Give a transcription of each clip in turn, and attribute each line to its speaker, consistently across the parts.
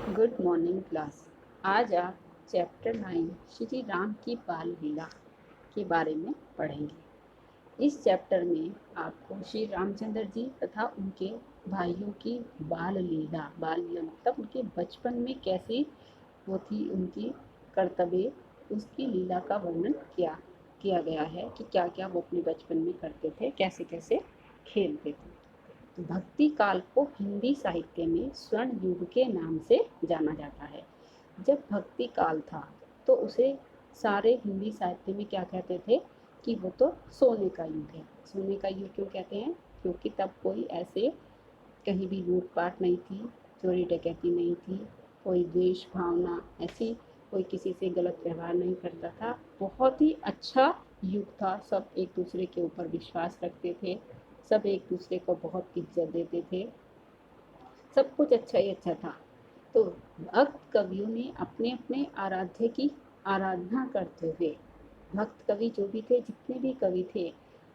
Speaker 1: Good morning class. आज आप chapter 9 Shri Ram की बाल लीला के बारे में पढ़ेंगे। इस चैप्टर में आपको श्री रामचंद्र जी तथा उनके भाइयों की बाल लीला मतलब उनके बचपन में कैसी वो थी उनकी कर्तव्य, उसकी लीला का वर्णन किया किया गया है कि क्या क्या वो अपने बचपन में करते थे, कैसे कैसे खेलते थे। भक्ति काल को हिंदी साहित्य में स्वर्ण युग के नाम से जाना जाता है। जब भक्ति काल था तो उसे सारे हिंदी साहित्य में क्या कहते थे कि वो तो सोने का युग है। सोने का युग क्यों कहते हैं? क्योंकि तब कोई ऐसे कहीं भी लूटपाट नहीं थी, चोरी डकैती नहीं थी, कोई द्वेष भावना ऐसी कोई किसी से गलत व्यवहार नहीं करता था। बहुत ही अच्छा युग था। सब एक दूसरे के ऊपर विश्वास रखते थे, सब एक दूसरे को बहुत इज्जत देते थे, सब कुछ अच्छा ही अच्छा था। तो भक्त कवियों ने अपने अपने आराध्य की आराधना करते हुए, भक्त कवि जो भी थे, जितने भी कवि थे,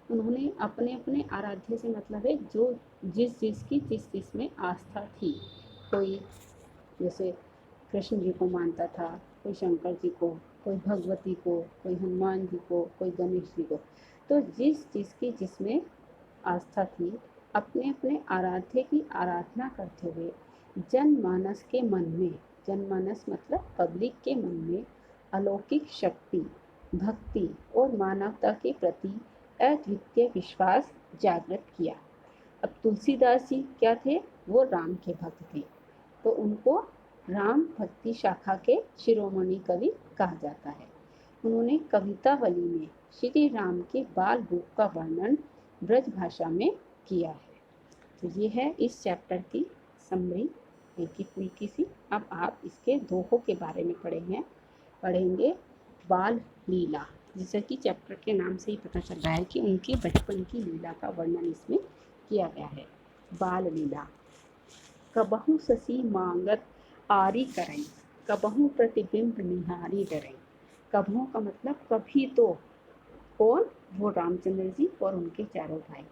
Speaker 1: उन्होंने अपने अपने आराध्य से मतलब है जो जिस में आस्था थी। कोई जैसे कृष्ण जी को मानता था, कोई शंकर जी को, कोई भगवती को, कोई हनुमान जी को, कोई गणेश जी को। तो जिसकी जिसमें आस्था थी, अपने अपने आराध्य की आराधना करते हुए जनमानस के मन में, जनमानस मतलब पब्लिक के मन में अलौकिक शक्ति, भक्ति और मानवता के प्रति अद्वितीय विश्वास जागृत किया। अब तुलसीदास जी क्या थे? वो राम के भक्त थे, तो उनको राम भक्ति शाखा के शिरोमणि कवि कहा जाता है। उन्होंने कवितावली में श्री राम के बाल रूप का वर्णन ब्रज भाषा में किया है। तो ये है इस चैप्टर की समरी, हल्की फुल्की सी। अब आप इसके दोहों के बारे में पढ़ेंगे। बाल लीला, जैसे कि चैप्टर के नाम से ही पता चल रहा है कि उनके बचपन की लीला का वर्णन इसमें किया गया है। बाल लीला। कबहू ससी मांगत आरी करई, कबहू प्रतिबिंब निहारी डरई। कबहू का मतलब कभी तो। कौन? वो रामचंद्र जी और उनके चारों भाई।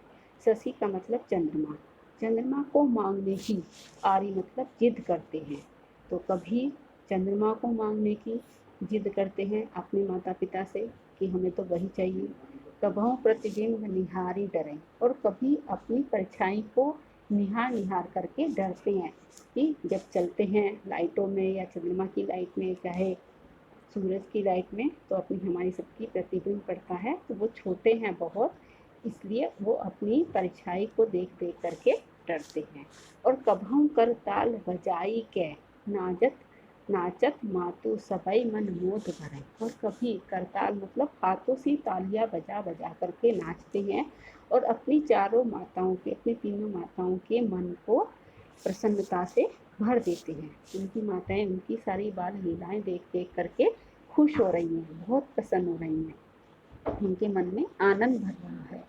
Speaker 1: शशि का मतलब चंद्रमा, चंद्रमा को मांगने की, आरी मतलब जिद करते हैं। तो कभी चंद्रमा को मांगने की जिद करते हैं अपने माता पिता से कि हमें तो वही चाहिए। कबहू प्रतिबिंब निहारी डरें, और कभी अपनी परछाई को निहार निहार करके डरते हैं कि जब चलते हैं लाइटों में या चंद्रमा की लाइट में, चाहे सूरज की लाइट में, तो अपनी हमारी सबकी प्रतिबिंब पड़ता है, तो वो छोटे हैं बहुत, इसलिए वो अपनी परछाई को देख देख करके डरते हैं। और कभों कर ताल बजाई के नाचत नाचत मातु सबई मन मोद भरे। और कभी करताल मतलब हाथों से तालियां बजा बजा करके नाचते हैं और अपनी चारों माताओं के, अपनी तीनों माताओं के मन को प्रसन्नता से भर देते हैं। उनकी माताएं उनकी सारी बाल लीलाएं देख देख करके खुश हो रही हैं, बहुत प्रसन्न हो रही हैं, उनके मन में आनंद भर रहा है।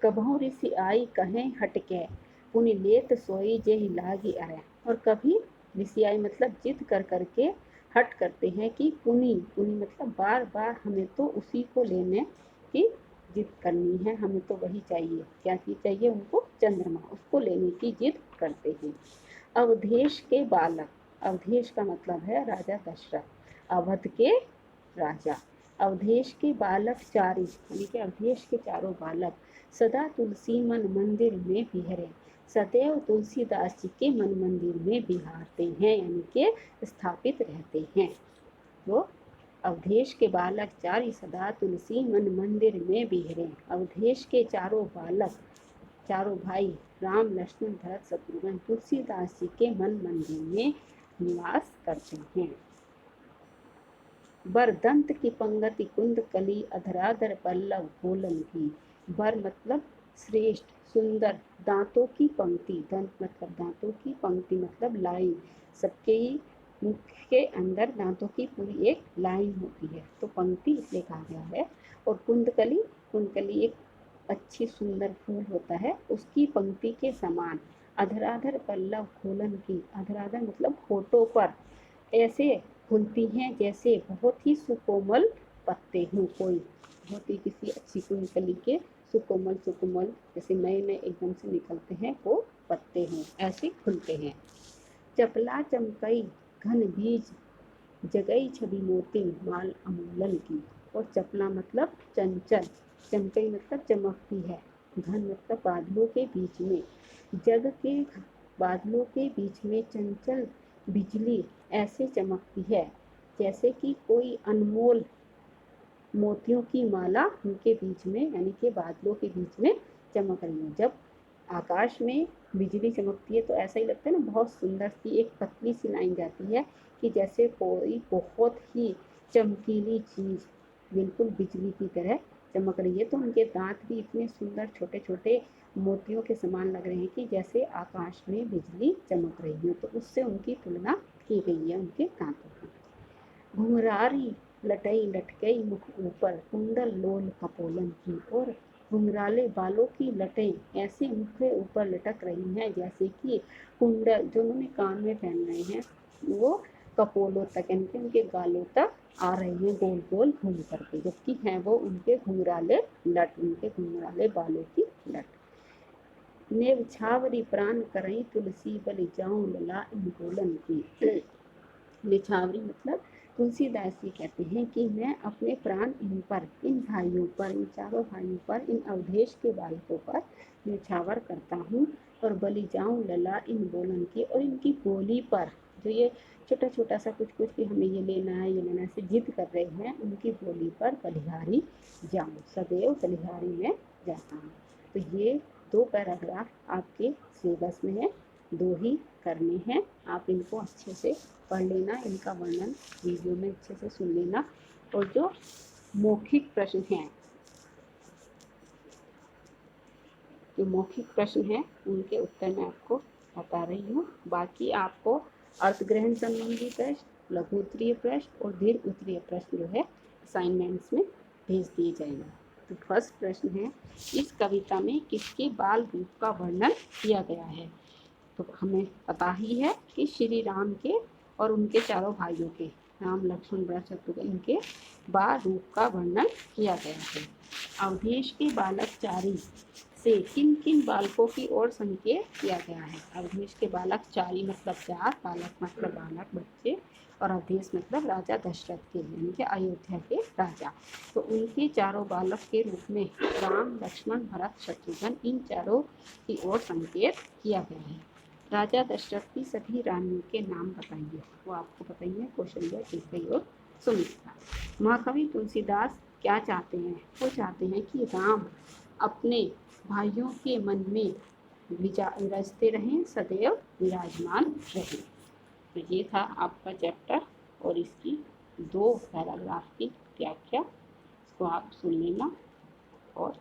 Speaker 1: कबहू ऋषि आई कहें हटके, पुनि लेत सोई जे लागी अरे। और कभी ऋषि आई मतलब जिद कर करके हट करते हैं कि पुनि पुनि मतलब बार बार हमें तो उसी को लेने की जिद करनी है, हमें तो वही चाहिए। क्या चीज चाहिए उनको? चंद्रमा, उसको लेने की जिद करते हैं। अवधेश के बालक, अवधेश का मतलब है राजा दशरथ, अवध के राजा। अवधेश के बालक चारी, यानी कि अवधेश के चारों बालक सदा तुलसी मन मंदिर में बिहरे, सदैव तुलसीदास जी के मन मंदिर में बिहारते हैं, यानी कि स्थापित रहते हैं। वो अवधेश के बालक चारी सदा तुलसी मन मंदिर में बिहरे। अवधेश के चारों बालक, चारों भाई राम लक्ष्मण भरत शत्रुघ्न तुलसीदास जी के मन मंदिर में निवास करते हैं। बर दंत की पंगति कुंद कली अधराधर पल्लव भोलन की। बर मतलब श्रेष्ठ सुंदर, दांतों की पंक्ति, दंत मतलब दांतों की, पंक्ति मतलब लाइन, सबके ही मुख के अंदर दांतों की पूरी एक लाइन होती है, तो पंक्ति इसलिए कहा गया है। और कुंदकली, कुंदकली एक अच्छी सुंदर फूल होता है, उसकी पंक्ति के समान। अधराधर पल्लव खोलन की, अधराधर मतलब होठों पर ऐसे फूलती हैं जैसे बहुत ही सुकोमल पत्ते हों, कोई बहुत ही किसी अच्छी कुंडली के सुकोमल सुकोमल जैसे नए नए एकदम से निकलते हैं वो पत्ते हों, ऐसे खुलते हैं। चपला चमकई घन बीज जगई छवि मोती माल अमूलन की। और चपला मतलब चंचल, चमकई मतलब चमकती है, घन मतलब बादलों के बीच में, जग के बादलों के बीच में चंचल बिजली ऐसे चमकती है जैसे कि कोई अनमोल मोतियों की माला उनके बीच में यानी कि बादलों के बीच में चमक रही है। जब आकाश में बिजली चमकती है तो ऐसा ही लगता है ना, बहुत सुंदर सी एक पतली सी लाइन जाती है कि जैसे कोई बहुत ही चमकीली चीज बिल्कुल बिजली की तरह चमक रही है। तो उनके दांत भी इतने सुंदर छोटे छोटे मोतियों के समान लग रहे हैं कि जैसे आकाश में बिजली चमक रही है, तो उससे उनकी तुलना की गई है उनके दांतों की। घुंघरारी लटई लटकई मुख ऊपर कुंडल लोल कपोलन की। और घुंघराले बालों की लटें ऐसे मुख के ऊपर लटक रही हैं जैसे कि कुंडल जो उन्होंने कान में पहन रहे हैं वो कपोलों तक यानी कि उनके गालों तक आ रही हैं गोल गोल घूम करके, जबकि हैं वो उनके घुंघराले लट, उनके घुंघराले बालों की लट। नेव छावरी प्राण करई तुलसी बलि जाऊं लला इंदोलन की। निछावरी मतलब तुलसीदास जी कहते हैं कि मैं अपने प्राण इन पर, इन भाइयों पर, इन चारों भाइयों पर, इन अवधेश के बालकों पर निछावर करता हूँ और बलि जाऊं लला इन बोलन की। और इनकी बोली पर जो ये छोटा छोटा सा कुछ कुछ कि हमें ये लेना है ये लेना है से जिद कर रहे हैं, उनकी बोली पर बलिहारी जाऊं, सदैव बलिहारी में जाता हूँ। तो ये 2 पैराग्राफ आपके सिलेबस में है, 2 ही करने हैं। आप इनको अच्छे से पढ़ लेना, इनका वर्णन वीडियो में अच्छे से सुन लेना। और जो मौखिक प्रश्न हैं, जो मौखिक प्रश्न हैं उनके उत्तर मैं आपको बता रही हूँ। बाकी आपको अर्थग्रहण संबंधी प्रश्न, लघु उत्तरीय प्रश्न और दीर्घ उत्तरीय प्रश्न जो है असाइनमेंट्स में भेज दिए जाएंगे। तो फर्स्ट प्रश्न है, इस कविता में किसके बाल रूप का वर्णन किया गया है? तो हमें पता ही है कि श्री राम के और उनके चारों भाइयों के, राम लक्ष्मण भरत शत्रुघ्न, इनके बाल रूप का वर्णन किया गया है। अवधेश के बालक चारी से किन किन बालकों की ओर संकेत किया गया है? अवधेश के बालक चारी मतलब 4, बालक मतलब बालक बच्चे, और अवधेश मतलब राजा दशरथ के, यानी कि अयोध्या के राजा। तो उनके चारों बालक के रूप में राम लक्ष्मण भरत शत्रुघ्न इन चारों की ओर संकेत किया गया है। राजा दशरथ की सभी रानियों के नाम बताइए। वो आपको बताइए क्वेश्चन है किसकी ओर सुनिएगा। महाकवि तुलसीदास क्या चाहते हैं? वो चाहते हैं कि राम अपने भाइयों के मन में विराजते रहें, सदैव विराजमान रहें। तो ये था आपका चैप्टर और इसकी 2 पैराग्राफ की व्याख्या। इसको आप सुन लेना और